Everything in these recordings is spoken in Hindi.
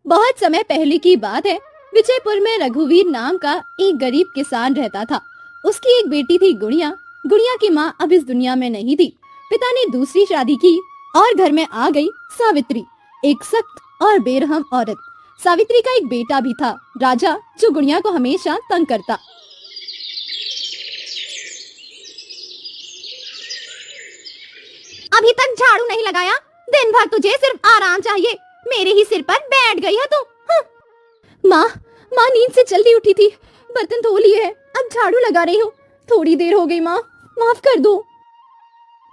बहुत समय पहले की बात है। विजयपुर में रघुवीर नाम का एक गरीब किसान रहता था। उसकी एक बेटी थी गुड़िया। गुड़िया की माँ अब इस दुनिया में नहीं थी। पिता ने दूसरी शादी की और घर में आ गई सावित्री, एक सख्त और बेरहम औरत। सावित्री का एक बेटा भी था, राजा, जो गुड़िया को हमेशा तंग करता। अभी तक झाड़ू नहीं लगाया? दिन भर तुझे सिर्फ आराम चाहिए। मेरे ही सिर पर बैठ गई है तू। माँ नींद से जल्दी उठी थी, बर्तन धो लिए हैं, अब झाड़ू लगा रही हूँ। थोड़ी देर हो गई माँ, माफ कर दो।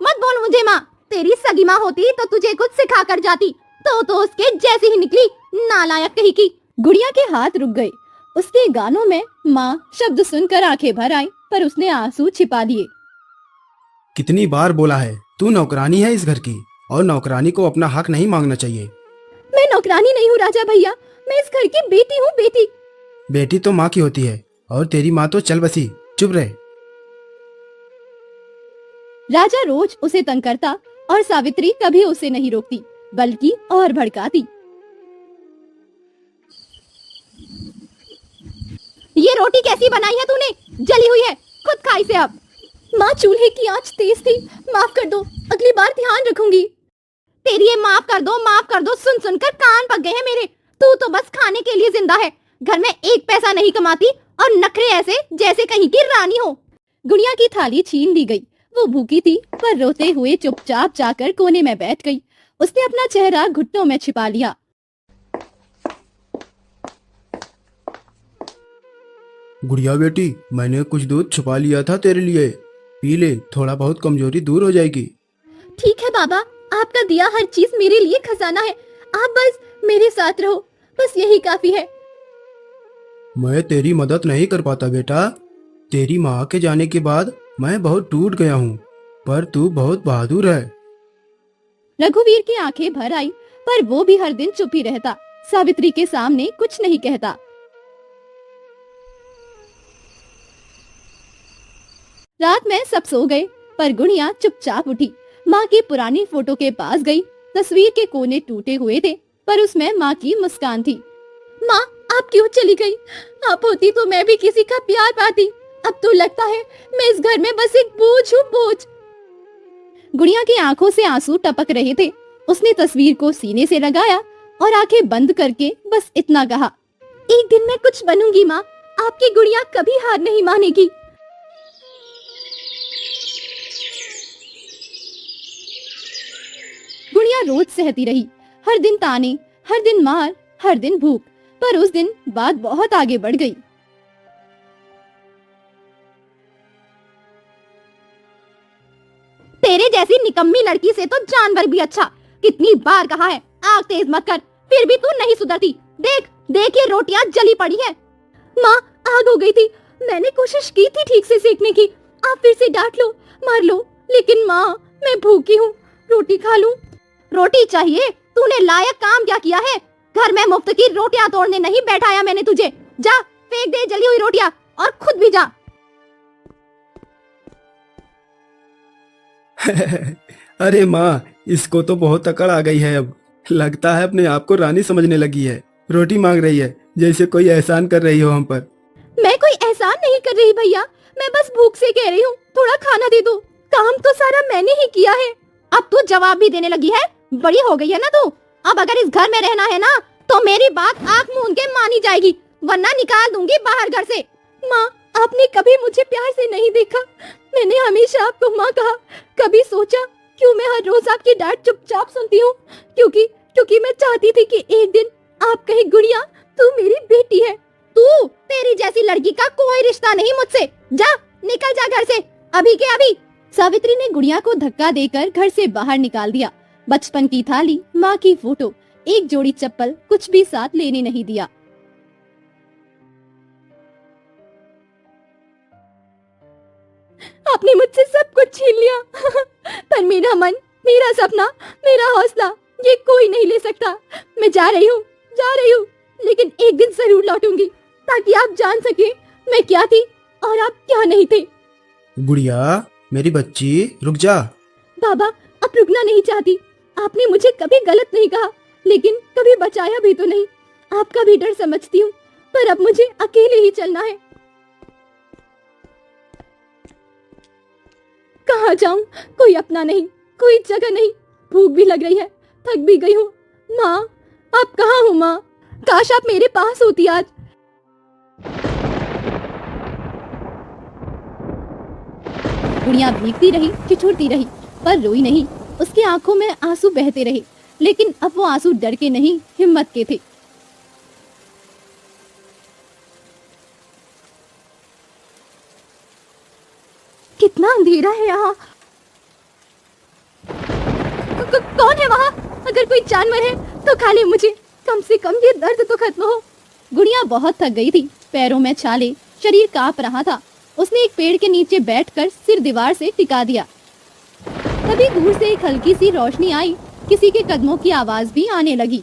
मत बोल मुझे माँ। तेरी सगी माँ होती तो तुझे कुछ सिखा कर जाती। तो उसके जैसी ही निकली, नालायक कहीं की। गुड़िया के हाथ रुक गए। उसके गानों में माँ शब्द सुनकर आंखें भर आई, पर उसने आंसू छिपा दिए। कितनी बार बोला है, तू नौकरानी है इस घर की, और नौकरानी को अपना हक नहीं मांगना चाहिए। मैं नौकरानी नहीं हूँ राजा भैया, मैं इस घर की बेटी हूँ। बेटी तो माँ की होती है, और तेरी माँ तो चल बसी। चुप रहे। राजा रोज उसे तंग करता और सावित्री कभी उसे नहीं रोकती, बल्कि और भड़काती। ये रोटी कैसी बनाई है तूने? जली हुई है, खुद खाई से अब। माँ चूल्हे की आंच तेज थी, माफ कर दो, अगली बार ध्यान रखूंगी। तेरी ये माफ कर दो सुन सुनकर कान पक गए हैं मेरे। तू तो बस खाने के लिए जिंदा है, घर में एक पैसा नहीं कमाती और नखरे ऐसे जैसे कहीं की रानी हो। गुड़िया की थाली छीन ली गई। वो भूखी थी, पर रोते हुए चुपचाप जाकर कोने में बैठ गई। उसने अपना चेहरा घुटनों में छिपा लिया। गुड़िया बेटी, मैंने कुछ दूध छुपा लिया था तेरे लिए, पी ले, थोड़ा बहुत कमजोरी दूर हो जाएगी। ठीक है बाबा, आपका दिया हर चीज मेरे लिए खजाना है। आप बस मेरे साथ रहो, बस यही काफी है। मैं तेरी मदद नहीं कर पाता बेटा। तेरी माँ के जाने के बाद मैं बहुत टूट गया हूँ, पर तू बहुत बहादुर है। रघुवीर की आंखें भर आई, पर वो भी हर दिन चुप ही रहता, सावित्री के सामने कुछ नहीं कहता। रात में सब सो गए, पर गुड़िया चुपचाप उठी। माँ की पुरानी फोटो के पास गई। तस्वीर के कोने टूटे हुए थे, पर उसमें माँ की मुस्कान थी। माँ, आप क्यों चली गई? आप होती तो मैं भी किसी का प्यार पाती। अब तो लगता है मैं इस घर में बस एक बोझ हूँ, बोझ। गुड़िया की आंखों से आंसू टपक रहे थे। उसने तस्वीर को सीने से लगाया और आंखें बंद करके बस इतना कहा, एक दिन मैं कुछ बनूंगी माँ, आपकी गुड़िया कभी हार नहीं मानेगी। गुड़िया रोज सहती रही, हर दिन ताने, हर दिन मार, हर दिन भूख। पर उस दिन बात बहुत आगे बढ़ गई। तेरे जैसी निकम्मी लड़की से तो जानवर भी अच्छा। कितनी बार कहा है आग तेज मत कर, फिर भी तू नहीं सुधरती। देख देख, ये रोटियां जली पड़ी है। माँ, आग हो गई थी, मैंने कोशिश की थी ठीक से सेकने की। आप फिर से डांट लो, मार लो, लेकिन माँ मैं भूखी हूँ, रोटी खा लूं। रोटी चाहिए? तूने लायक काम क्या किया है? घर में मुफ्त की रोटियां तोड़ने नहीं बैठाया मैंने तुझे। जा फेंक दे जली हुई रोटियां, और खुद भी जा। अरे माँ, इसको तो बहुत अकड़ आ गई है। अब लगता है अपने आप को रानी समझने लगी है। रोटी मांग रही है जैसे कोई एहसान कर रही हो हम पर। मैं कोई एहसान नहीं कर रही भैया, मैं बस भूख से कह रही हूँ, थोड़ा खाना दे दो। काम तो सारा मैंने ही किया है। अब तू जवाब भी देने लगी है? बड़ी हो गई है ना तू। अब अगर इस घर में रहना है ना, तो मेरी बात आंख मूंद के मानी जाएगी, वरना निकाल दूंगी बाहर घर से। माँ, आपने कभी मुझे प्यार से नहीं देखा। मैंने हमेशा आपको माँ कहा, कभी सोचा क्यों मैं हर रोज आपकी डांट चुपचाप सुनती हूँ? क्योंकि मैं चाहती थी कि एक दिन आप कहे, गुड़िया तू मेरी बेटी है। तेरी जैसी लड़की का कोई रिश्ता नहीं मुझसे। जा निकल जा घर से, अभी के अभी। सावित्री ने गुड़िया को धक्का देकर घर से बाहर निकाल दिया। बचपन की थाली, माँ की फोटो, एक जोड़ी चप्पल, कुछ भी साथ लेने नहीं दिया। आपने मुझसे सब कुछ छीन लिया, पर मेरा मन, मेरा सपना, मेरा हौसला, ये कोई नहीं ले सकता। मैं जा रही हूँ, लेकिन एक दिन जरूर लौटूंगी, ताकि आप जान सके मैं क्या थी और आप क्या नहीं थे। गुड़िया मेरी बच्ची, रुक जा। बाबा, अब रुकना नहीं चाहती। आपने मुझे कभी गलत नहीं कहा, लेकिन कभी बचाया भी तो नहीं। आपका भी डर समझती हूँ, पर अब मुझे अकेले ही चलना है। कहाँ जाऊं? कोई अपना नहीं, कोई जगह नहीं, भूख भी लग रही है, थक भी गई हूँ। माँ, आप कहाँ हो माँ? काश आप मेरे पास होती आज। गुड़िया भीगती रही, ठिठुरती रही, पर रोई नहीं। उसकी आंखों में आंसू बहते रहे, लेकिन अब वो आंसू डर के नहीं, हिम्मत के थे। कितना अंधेरा है यहाँ। कौन है वहाँ? अगर कोई जानवर है तो खा ले मुझे, कम से कम ये दर्द तो खत्म हो। गुड़िया बहुत थक गई थी, पैरों में छाले, शरीर कांप रहा था। उसने एक पेड़ के नीचे बैठकर सिर दीवार से टिका दिया। तभी दूर से एक हल्की सी रोशनी आई, किसी के कदमों की आवाज भी आने लगी।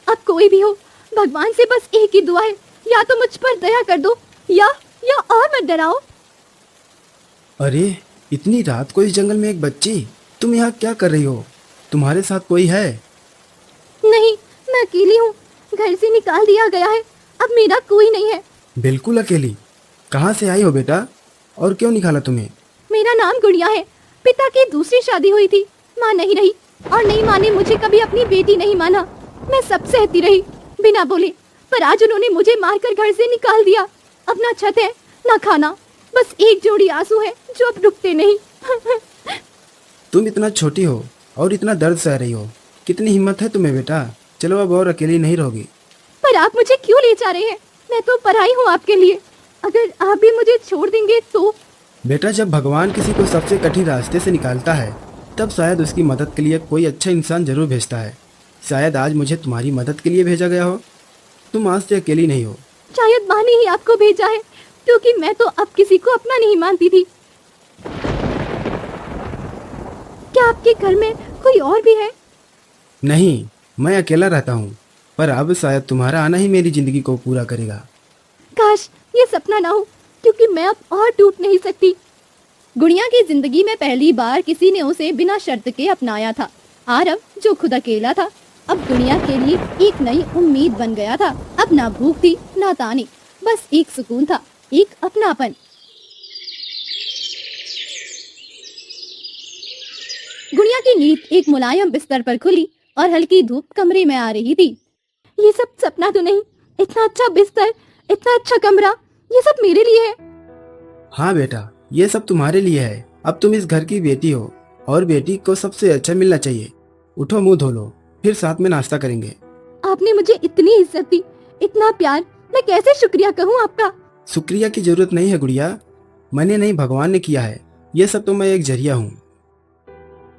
अब कोई भी हो, भगवान से बस एक ही दुआ है, या तो मुझ पर दया कर दो या और मत डराओ। अरे, इतनी रात को इस जंगल में एक बच्ची, तुम यहाँ क्या कर रही हो? तुम्हारे साथ कोई है? नहीं, मैं अकेली हूँ, घर से निकाल दिया गया है, अब मेरा कोई नहीं है। बिल्कुल अकेली? कहाँ से आई हो बेटा, और क्यों निकाला तुम्हें? मेरा नाम गुड़िया है। पिता की दूसरी शादी हुई थी, माँ नहीं रही, और नहीं माँ ने मुझे कभी अपनी बेटी नहीं माना। मैं सब सहती रही बिना बोले, पर आज उन्होंने मुझे मारकर घर से निकाल दिया। अब ना छत है ना खाना, बस एक जोड़ी आंसू है जो अब रुकते नहीं। तुम इतना छोटी हो और इतना दर्द सह रही हो, कितनी हिम्मत है तुम्हें बेटा। चलो अब और अकेली नहीं रहोगी। पर आप मुझे क्यों ले जा रहे हैं? मैं तो पराई हूँ आपके लिए। अगर आप भी मुझे छोड़ देंगे तो? बेटा, जब भगवान किसी को सबसे कठिन रास्ते से निकालता है, तब शायद उसकी मदद के लिए कोई अच्छा इंसान जरूर भेजता है। शायद आज मुझे तुम्हारी मदद के लिए भेजा गया हो। तुम आज से अकेली नहीं हो। शायद माँ ने ही आपको भेजा है, क्योंकि मैं तो अब किसी को अपना नहीं मानती थी। क्या आपके घर में कोई और भी है? नहीं, मैं अकेला रहता हूँ, पर अब शायद तुम्हारा आना ही मेरी जिंदगी को पूरा करेगा। काश ये सपना ना हो, क्योंकि मैं अब और टूट नहीं सकती। गुड़िया की जिंदगी में पहली बार किसी ने उसे बिना शर्त के अपनाया था। आरव, जो खुद अकेला था, अब दुनिया के लिए एक नई उम्मीद बन गया था। अब ना भूख थी ना ताने, बस एक सुकून था, एक अपनापन। गुड़िया की नींद एक मुलायम बिस्तर पर खुली और हल्की धूप कमरे में आ रही थी। ये सब सपना तो नहीं, इतना अच्छा बिस्तर, इतना अच्छा कमरा, ये सब मेरे लिए है। हाँ बेटा, ये सब तुम्हारे लिए है। अब तुम इस घर की बेटी हो और बेटी को सबसे अच्छा मिलना चाहिए। उठो, मुंह धो लो, फिर साथ में नाश्ता करेंगे। आपने मुझे इतनी इज्जत दी, इतना प्यार, मैं कैसे शुक्रिया कहूँ आपका। शुक्रिया की जरूरत नहीं है गुड़िया, मैंने नहीं भगवान ने किया है। ये सब तो मैं एक जरिया हूँ।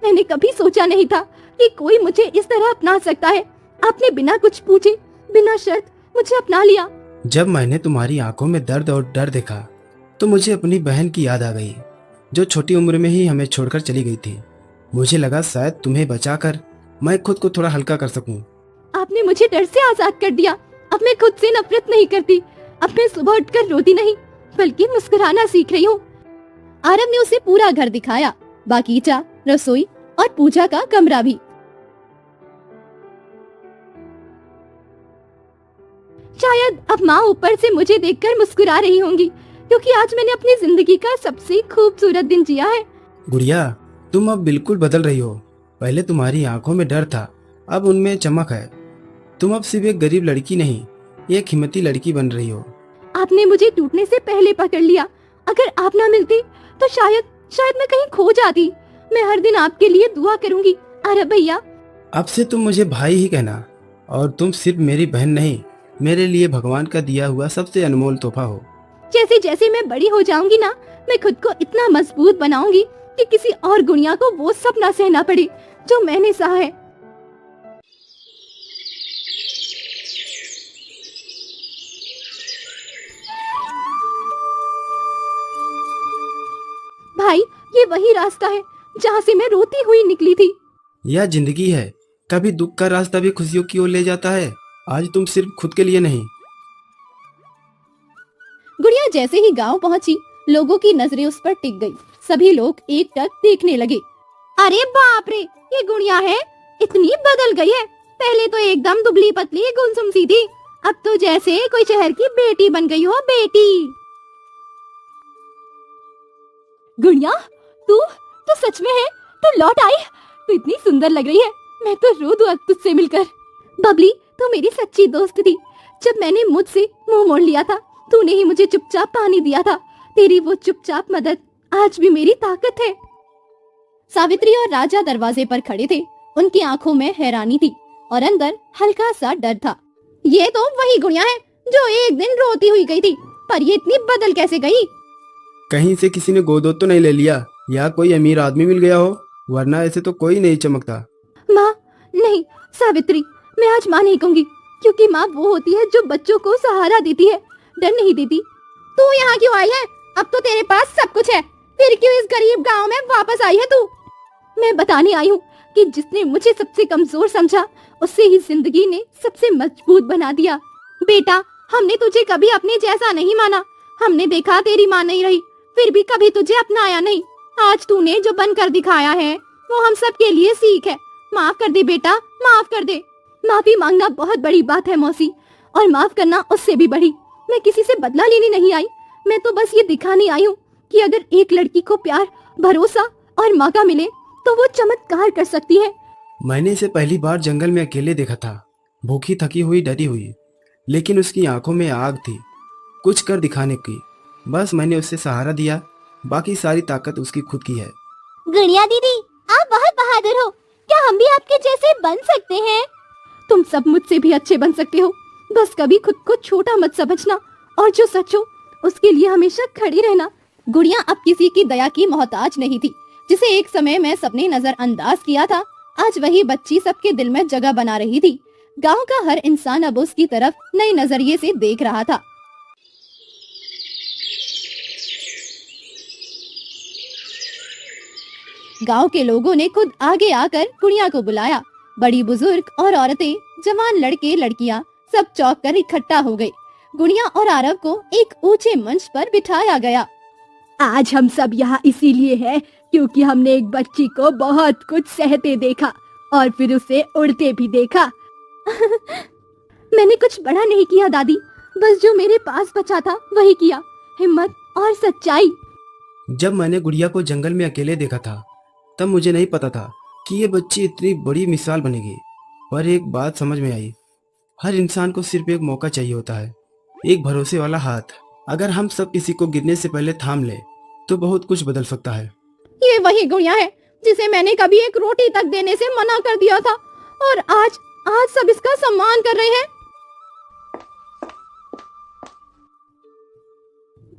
मैंने कभी सोचा नहीं था कि कोई मुझे इस तरह अपना सकता है। आपने बिना कुछ पूछे, बिना शर्त मुझे अपना लिया। जब मैंने तुम्हारी आंखों में दर्द और डर देखा तो मुझे अपनी बहन की याद आ गई, जो छोटी उम्र में ही हमें छोड़कर चली गई थी। मुझे लगा शायद तुम्हें बचाकर मैं खुद को थोड़ा हल्का कर सकूं। आपने मुझे डर से आजाद कर दिया। अब मैं खुद से नफरत नहीं करती। अब मैं सुबह उठकर रोती नहीं, बल्कि मुस्कुराना सीख रही हूँ। आरव ने उसे पूरा घर दिखाया, बागीचा, रसोई और पूजा का कमरा भी। शायद अब माँ ऊपर से मुझे देखकर मुस्कुरा रही होंगी, क्योंकि आज मैंने अपनी जिंदगी का सबसे खूबसूरत दिन जिया है। गुड़िया, तुम अब बिल्कुल बदल रही हो। पहले तुम्हारी आंखों में डर था, अब उनमें चमक है। तुम अब सिर्फ एक गरीब लड़की नहीं, एक हिम्मती लड़की बन रही हो। आपने मुझे टूटने से पहले पकड़ लिया। अगर आप ना मिलती तो शायद मैं कहीं खो जाती। मैं हर दिन आपके लिए दुआ करूंगी। अरे भैया, अब से तुम मुझे भाई ही कहना, और तुम सिर्फ मेरी बहन नहीं, मेरे लिए भगवान का दिया हुआ सबसे अनमोल तोहफा हो। जैसे जैसे मैं बड़ी हो जाऊंगी ना, मैं खुद को इतना मजबूत बनाऊंगी कि किसी और गुड़िया को वो सब ना सहना पड़े जो मैंने सहा है। भाई, ये वही रास्ता है जहाँ से मैं रोती हुई निकली थी। यह जिंदगी है, कभी दुख का रास्ता भी खुशियों की ओर ले जाता है। आज तुम सिर्फ खुद के लिए नहीं। गुड़िया जैसे ही गांव पहुंची, लोगों की नजरें उस पर टिक गई। सभी लोग एकटक देखने लगे। अरे बाप रे, ये गुड़िया है, इतनी बदल गई है। पहले तो एकदम दुबली पतली गुमसुम सी थी, अब तो जैसे कोई शहर की बेटी बन गई हो, बेटी। गुड़िया, तू तू सच में है? तू लौट आई? तू इतनी सुंदर लग रही है, मैं तो रो दूं अब तुझसे मिलकर। बबली, तू मेरी सच्ची दोस्त थी। जब मैंने मुझसे मुंह मोड़ लिया था, तूने ही मुझे चुपचाप पानी दिया था। तेरी वो चुपचाप मदद आज भी मेरी ताकत है। सावित्री और राजा दरवाजे पर खड़े थे। उनकी आंखों में हैरानी थी और अंदर हल्का सा डर था। ये तो वही गुड़िया है जो एक दिन रोती हुई गई थी, पर ये इतनी बदल कैसे गई? कहीं से किसी ने गोद तो नहीं ले लिया या कोई अमीर आदमी मिल गया हो, वरना ऐसे तो कोई नहीं चमकता। माँ नहीं सावित्री, मैं आज माँ नहीं कहूंगी, क्योंकि माँ वो होती है जो बच्चों को सहारा देती है, डर नहीं देती। तू यहाँ क्यों आई है? अब तो तेरे पास सब कुछ है, फिर क्यों इस गरीब गांव में वापस आई है तू? मैं बताने आई हूँ कि जिसने मुझे सबसे कमजोर समझा, उससे ही जिंदगी ने सबसे मजबूत बना दिया। बेटा, हमने तुझे कभी अपने जैसा नहीं माना। हमने देखा तेरी माँ नहीं रही, फिर भी कभी तुझे अपनाया नहीं। आज तूने जो बनकर दिखाया है वो हम सब के लिए सीख है। माफ कर दे बेटा, माफ कर दे। माफी मांगना बहुत बड़ी बात है मौसी, और माफ करना उससे भी बड़ी। मैं किसी से बदला लेने नहीं आई, मैं तो बस ये दिखाने आई हूँ कि अगर एक लड़की को प्यार, भरोसा और मौका मिले तो वो चमत्कार कर सकती है। मैंने इसे पहली बार जंगल में अकेले देखा था, भूखी, थकी हुई, डरी हुई, लेकिन उसकी आंखों में आग थी कुछ कर दिखाने की। बस मैंने उससे सहारा दिया, बाकी सारी ताकत उसकी खुद की है। गुड़िया दीदी, आप बहुत बहादुर हो। क्या हम भी आपके जैसे बन सकते हैं? तुम सब मुझसे भी अच्छे बन सकते हो, बस कभी खुद को छोटा मत समझना, और जो सच हो उसके लिए हमेशा खड़ी रहना। गुड़िया अब किसी की दया की मोहताज नहीं थी। जिसे एक समय में सबने नजरअंदाज किया था, आज वही बच्ची सबके दिल में जगह बना रही थी। गांव का हर इंसान अब उसकी तरफ नए नजरिए से देख रहा था। गांव के लोगों ने खुद आगे आकर गुड़िया को बुलाया। बड़ी बुजुर्ग और औरतें, जवान लड़के लड़कियां सब चौंक कर इकट्ठा हो गए। गुड़िया और आरव को एक ऊंचे मंच पर बिठाया गया। आज हम सब यहाँ इसीलिए हैं क्योंकि हमने एक बच्ची को बहुत कुछ सहते देखा और फिर उसे उड़ते भी देखा। मैंने कुछ बड़ा नहीं किया दादी, बस जो मेरे पास बचा था वही किया, हिम्मत और सच्चाई। जब मैंने गुड़िया को जंगल में अकेले देखा था, तब मुझे नहीं पता था कि ये बच्ची इतनी बड़ी मिसाल बनेगी। पर एक बात समझ में आई, हर इंसान को सिर्फ एक मौका चाहिए होता है, एक भरोसे वाला हाथ। अगर हम सब किसी को गिरने से पहले थाम ले तो बहुत कुछ बदल सकता है। ये वही गुड़िया है जिसे मैंने कभी एक रोटी तक देने से मना कर दिया था, और आज सब इसका सम्मान कर रहे हैं।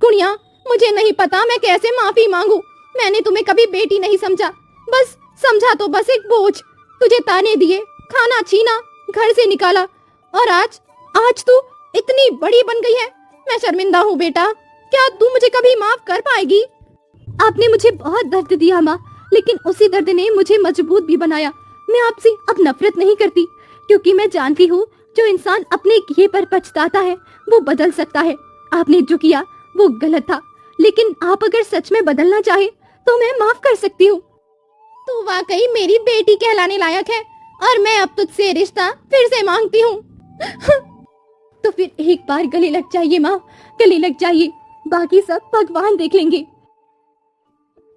गुड़िया, मुझे नहीं पता मैं कैसे माफी मांगू। मैंने तुम्हें कभी बेटी नहीं समझा, बस समझा तो बस एक बोझ। तुझे ताने दिए, खाना छीना, घर से निकाला, और आज तू इतनी बड़ी बन गई है। मैं शर्मिंदा हूँ बेटा, क्या तू मुझे कभी माफ कर पाएगी? आपने मुझे बहुत दर्द दिया माँ, लेकिन उसी दर्द ने मुझे मजबूत भी बनाया। मैं आपसे अब नफरत नहीं करती, क्योंकि मैं जानती हूँ जो इंसान अपने किए पर पछताता है वो बदल सकता है। आपने जो किया वो गलत था, लेकिन आप अगर सच में बदलना चाहे तो मैं माफ कर सकती हूँ। तू वाकई मेरी बेटी कहलाने लायक है, और मैं अब तुझसे रिश्ता फिर से मांगती हूँ। तो फिर एक बार गले लग जाइए माँ, गले लग जाइए, बाकी सब भगवान देख लेंगे।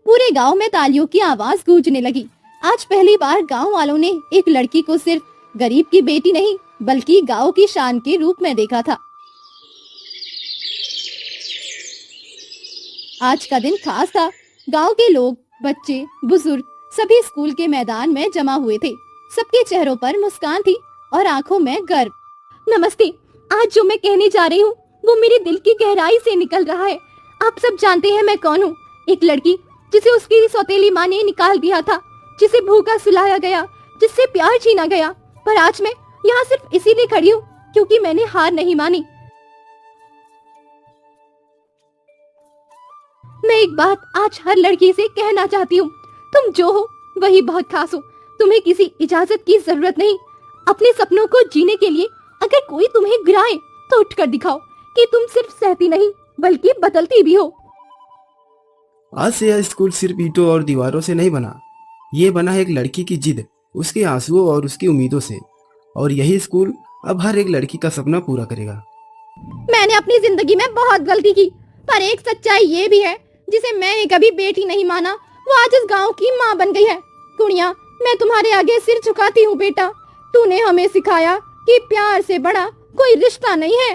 पूरे गांव में तालियों की आवाज गूंजने लगी। आज पहली बार गांव वालों ने एक लड़की को सिर्फ गरीब की बेटी नहीं, बल्कि गांव की शान के रूप में देखा था। आज का दिन खास था। गांव के लोग, बच्चे, बुजुर्ग सभी स्कूल के मैदान में जमा हुए थे। सबके चेहरों पर मुस्कान थी और आंखों में गर्व। नमस्ते। आज जो मैं कहने जा रही हूँ वो मेरे दिल की गहराई से निकल रहा है। आप सब जानते हैं मैं कौन हूँ। एक लड़की जिसे उसकी सौतेली माँ ने निकाल दिया था, जिसे भूखा सुलाया गया, जिससे प्यार छीना गया। पर आज मैं यहाँ सिर्फ इसीलिए खड़ी हूँ क्योंकि मैंने हार नहीं मानी। मैं एक बात आज हर लड़की से कहना चाहती हूँ, तुम जो हो वही बहुत खास हो। तुम्हें किसी इजाजत की जरूरत नहीं। अपने सपनों को जीने के लिए अगर कोई तुम्हें गिराए तो उठकर दिखाओ कि तुम सिर्फ सहती नहीं बल्कि बदलती भी हो। आज से यह स्कूल सिर्फ ईंटों और दीवारों से नहीं बना, ये बना है एक लड़की की जिद, उसके आंसुओं और उसकी उम्मीदों से। और यही स्कूल अब हर एक लड़की का सपना पूरा करेगा। मैंने अपनी जिंदगी में बहुत गलती की, पर एक सच्चाई ये भी है जिसे मैंने कभी बेटी नहीं माना, वो आज इस गांव की माँ बन गई है। गुड़िया, मैं तुम्हारे आगे सिर झुकाती हूँ बेटा। तूने हमें सिखाया कि प्यार से बड़ा कोई रिश्ता नहीं है।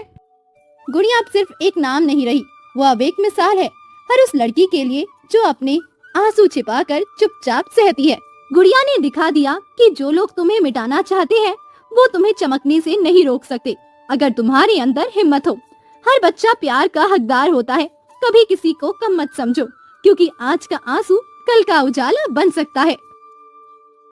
गुड़िया अब सिर्फ एक नाम नहीं रही, वो अब एक मिसाल है हर उस लड़की के लिए जो अपने आंसू छिपाकर चुपचाप सहती है। गुड़िया ने दिखा दिया कि जो लोग तुम्हें मिटाना चाहते हैं वो तुम्हें चमकने से नहीं रोक सकते, अगर तुम्हारे अंदर हिम्मत हो। हर बच्चा प्यार का हकदार होता है, कभी किसी को कम मत समझो, क्योंकि आज का आंसू कल का उजाला बन सकता है।